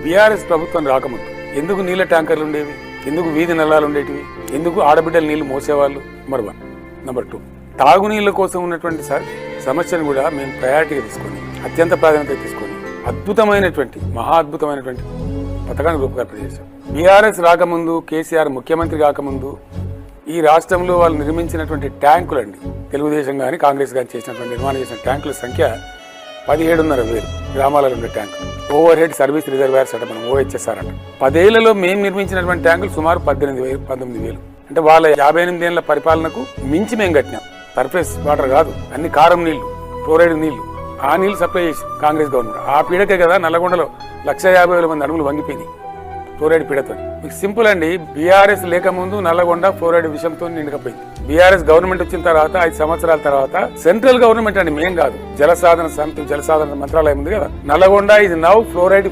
BRS ప్రభుత్వం రాకముందు ఎందుకు నీళ్ళ ట్యాంకర్లు ఉండేవి, ఎందుకు వీధి నల్లాలు ఉండేటివి, ఎందుకు ఆడబిడ్డలు నీళ్లు మోసేవాళ్ళు? నెంబర్ 1. నెంబర్ 2, తాగునీళ్ళ కోసం ఉన్నటువంటి సమస్యను కూడా మేము ప్రయారిటీగా తీసుకొని అత్యంత ప్రాధాన్యత తీసుకొని అద్భుతమైనటువంటి మహా అద్భుతమైనటువంటి పథకాన్ని రూపకల్పన చేశాం. బీఆర్ఎస్ రాకముందు, కేసీఆర్ ముఖ్యమంత్రి కాకముందు ఈ రాష్ట్రంలో వాళ్ళు నిర్మించినటువంటి ట్యాంకులండి, తెలుగుదేశం కానీ కాంగ్రెస్ కానీ చేసినటువంటి నిర్మాణం చేసిన ట్యాంకుల సంఖ్య 17,500 గ్రామాలలో ఉండే ట్యాంకులు. ఓవర్ హెడ్ సర్వీస్ రిజర్వాయర్స్ అంటే మనం OHSR అంట. 10 ఏళ్లలో మేము నిర్మించినటువంటి ట్యాంకులు సుమారు 18,000, 19,000. అంటే వాళ్ళ 58 ఏళ్ల పరిపాలనకు మించి మేము కట్టినాం. సర్ఫేస్ వాటర్ కాదు, అన్ని కారం నీళ్లు, ఫ్లోరైడ్ నీళ్లు, ఆ నీళ్లు సప్లై చేసి కాంగ్రెస్ గవర్నమెంట్. ఆ పీడకే కదా నల్లగొండలో 150,000 మంది అడుగులు వంగిపోయినాయి ఫ్లోరైడ్ పీడతో. మీకు సింపుల్ అండి, బీఆర్ఎస్ లేకముందు నల్లగొండ ఫ్లోరైడ్ విషయంతో నిండకపోయింది. బీఆర్ఎస్ గవర్నమెంట్ వచ్చిన తర్వాత 5 సంవత్సరాల తర్వాత సెంట్రల్ గవర్నమెంట్ అండి, మేం కాదు, జలసాధన మంత్రాలయం ఉంది కదా, నల్లగొండ ఇది నౌ ఫ్లోరైడ్